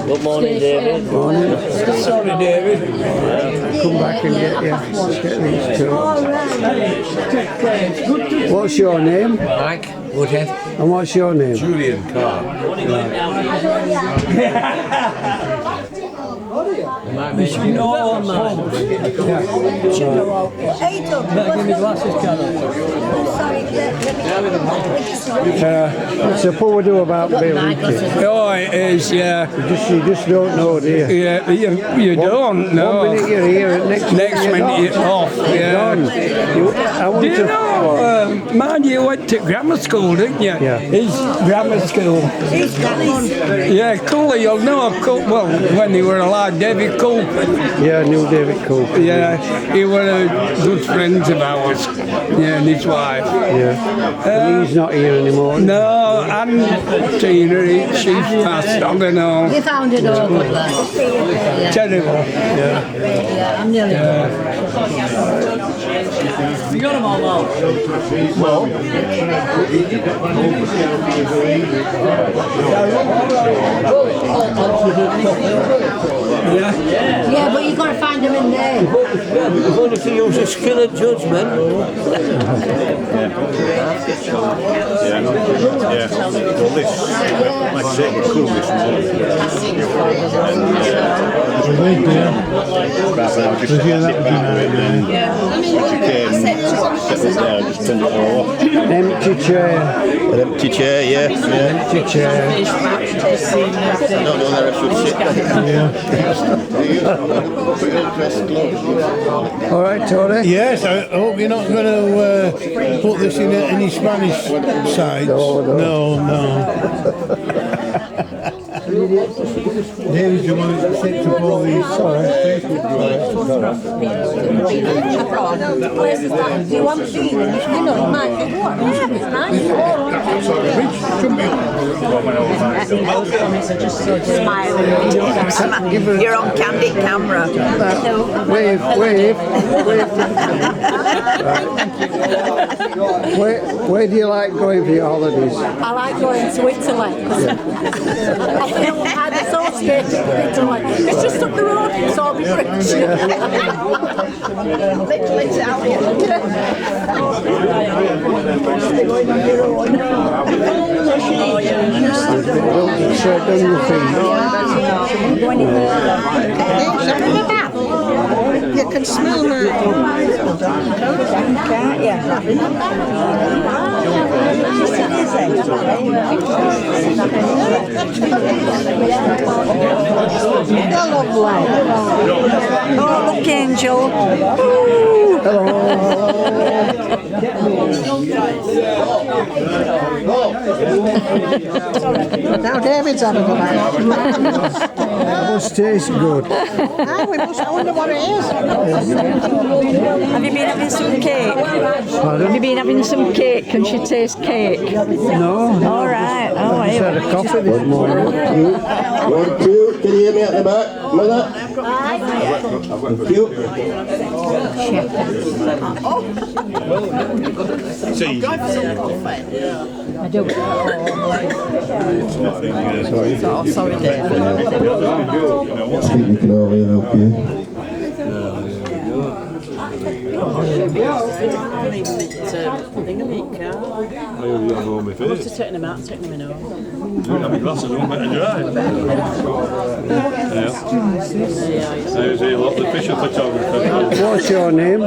Good morning, David. Morning. Sorry, David. Come back and get these two. What's your name? Mike Woodhead. And what's your name? Julian Carr. You know all mine. Give me glasses, Carol. What's the poor do about Bill? Oh, it is, yeah. You just don't know, do you? Yeah, you don't know. 1 minute you're here, and next minute you're off. Yeah. Done. Do you know, man, you went to grammar school, didn't you? Yeah. He's grammar school. Yeah, Cooley, you'll know of Cooley. Well, when he were alive, David Cooley. Yeah, I knew David Cooper. Yeah, he were good friends of ours. Yeah, and his wife. Yeah. But he's not here anymore. No, and Tina, she's passed on and all. You found it all good then? Terrible. Yeah. I'm nearly You got them all now. Yeah, but you've got to find them in there. You've only to use your skill and judgment. Yeah. Well, this, like I say, we're cool this morning. Right now, just sit back with it, and once you came, settled down, just turned it all off. Empty chair. An empty chair, yeah. Empty chair. I don't know whether I should sit there. All right, Tony. Yes, I hope you're not going to put this in any Spanish sides. No. David's the one that sets up all these Do you want to see them? You know, it might be what? Yeah, it's nice. Smiling. You're on candid camera. Wave. Where do you like going for your holidays? I like going to Italy. I'm so scared to Italy. It's just up the road, it's all the bridge. Little Italian. Straight down your feet. You can smell her. Can't you? You're lovely. Oh, look, Angel. Now David's having a laugh. That must taste good. I wonder what it is. Have you been having some cake? Pardon? Have you been having some cake? Can she taste cake? No. All right. Oh, I just had a coffee this morning. 1, 2, can you hear me at the back, Mother? Thank you. I do. Sorry, Dave. Speaking can only help you. Taking them out, taking them in over. What's your name?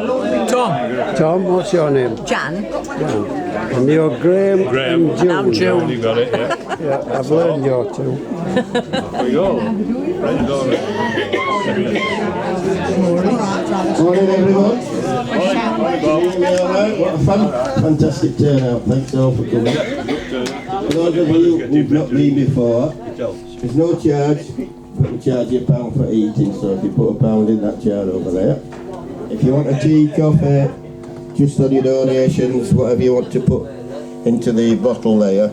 Tom. Tom, what's your name? Jan. And you're Graham and June. I'm June. You got it, yeah. Yeah, I've learned your two. There we go. Morning, everyone. What a fantastic turnout. Thanks all for coming. For those of you who've not been before, there's no charge, but we charge you £1 for eating, so if you put £1 in that jar over there. If you want a tea, coffee, just on your donations, whatever you want to put into the bottle there.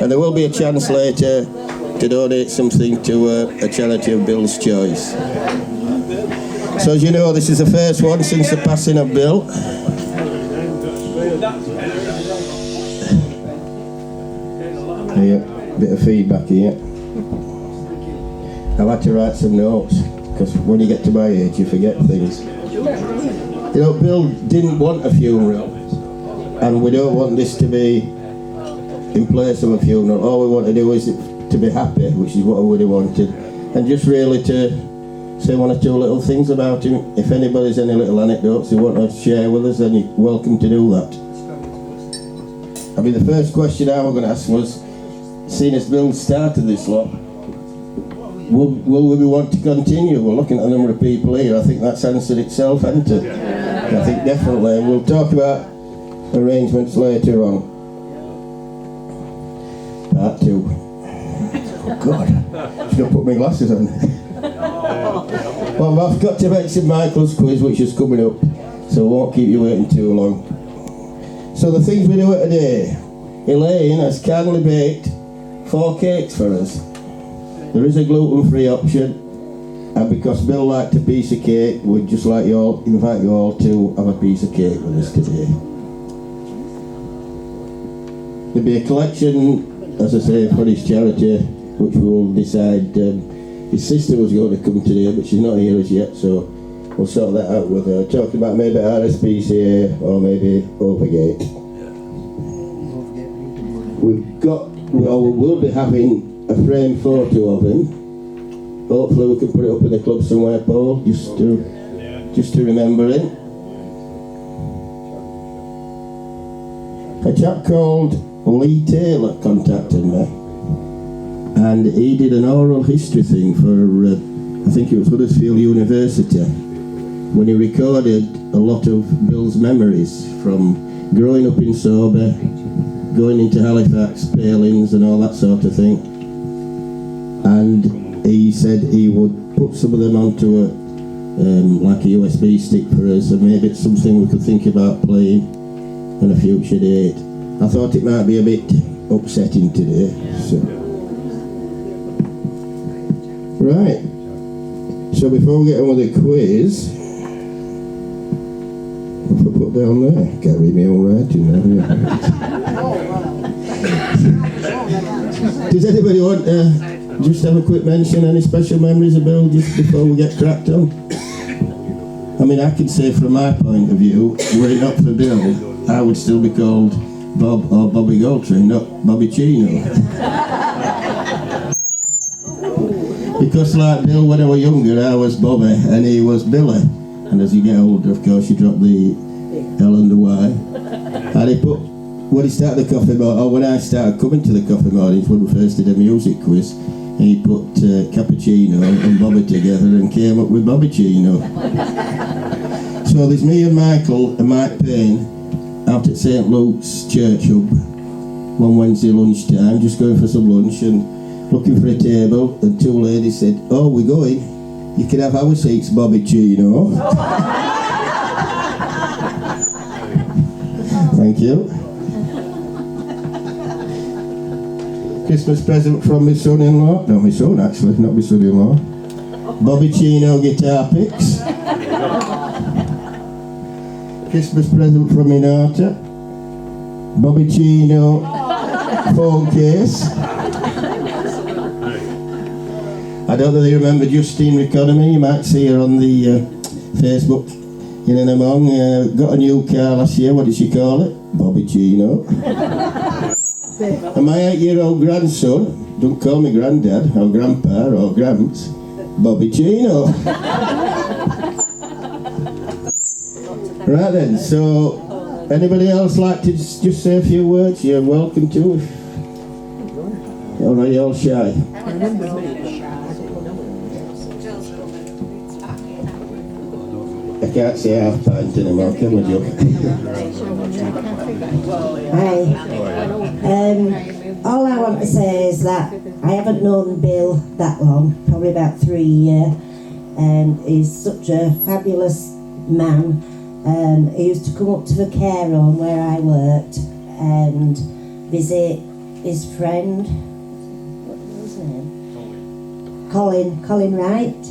And there will be a chance later to donate something to a charity of Bill's choice. So as you know, this is the first one since the passing of Bill. Here, bit of feedback here. I've had to write some notes, because when you get to my age you forget things. You know, Bill didn't want a funeral, and we don't want this to be in place of a funeral. All we want to do is to be happy, which is what I would have wanted, and just really to say one or two little things about him. If anybody's any little anecdotes they want to share with us, then you're welcome to do that. I mean, the first question I was going to ask was, seeing as Bill started this lot, will we want to continue? We're looking at the number of people here. I think that's answered itself, hasn't it? I think definitely. And we'll talk about arrangements later on. Part 2. Oh God, should have put my glasses on. Well, I've got to make St Michael's quiz, which is coming up, so I won't keep you waiting too long. So the things we do today, Elaine has kindly baked 4 cakes for us. There is a gluten-free option, and because Bill liked a piece of cake, we'd just like you all, invite you all to have a piece of cake with us today. There'll be a collection, as I say, for his charity, which we will decide. His sister was going to come today, but she's not here as yet, so we'll sort that out with her. Talking about maybe RSPCA or maybe Overgate. We'll be having a framed photo of him. Hopefully we can put it up in the club somewhere, Paul, just to remember him. A chap called Lee Taylor contacted me, and he did an oral history thing for I think it was Huddersfield University, when he recorded a lot of Bill's memories from growing up in Sober, going into Halifax, Palings and all that sort of thing. And he said he would put some of them onto like a USB stick for us, and maybe it's something we could think about playing on a future date. I thought it might be a bit upsetting today. So. Right, so before we get on with the quiz, what have I put down there? Can't read my own writing now. Does anybody want just have a quick mention, any special memories of Bill just before we get cracked on? I mean, I can say from my point of view, were it not for Bill, I would still be called Bob or Bobby Goltry, not Bobby Chino. Because like Bill, when I was younger, I was Bobby and he was Billy. And as you get older, of course, you drop the L and the Y. And he put, when he started the coffee morning, or when I started coming to the coffee mornings, when we first did a music quiz, and he put cappuccino and Bobby together and came up with Bobby Chino. So there's me and Michael and Mike Payne out at St Luke's Church Hub one Wednesday lunchtime, just going for some lunch and looking for a table, and 2 ladies said, "Oh, we're going. You can have our seats, Bobby Chino." Thank you. Christmas present from my son-in-law. No, my son actually, not my son-in-law. Bobby Chino guitar picks. Christmas present from my daughter. Bobby Chino phone case. I don't know if you remember Justine Economy. You might see her on the Facebook in and among. Got a new car last year. What did she call it? Bobby Chino. And my 8-year-old grandson, don't call me granddad or grandpa or gramps, Bobby Chino. Right then, so anybody else like to just say a few words? You're welcome to. Or are you all shy? I can't say half pint anymore, can we, Joe? Hi. All I want to say is that I haven't known Bill that long, probably about 3 years. He's such a fabulous man. He used to come up to the care home where I worked and visit his friend, what was his name? Colin Wright.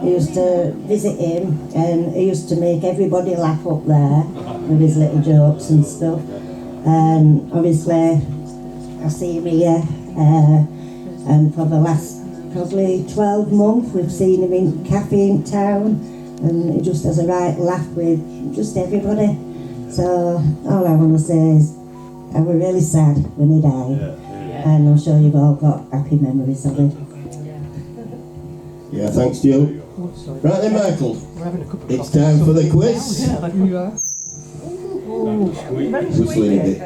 He used to visit him and he used to make everybody laugh up there with his little jokes and stuff. And obviously I see him here and for the last probably 12 months. We've seen him in cafe in town, and he just has a right laugh with just everybody. So all I want to say is I was really sad when he died, and I'm sure you've all got happy memories of it. Yeah, thanks, Joe. Right then, Michael. It's time for the quiz. Whistling a bit.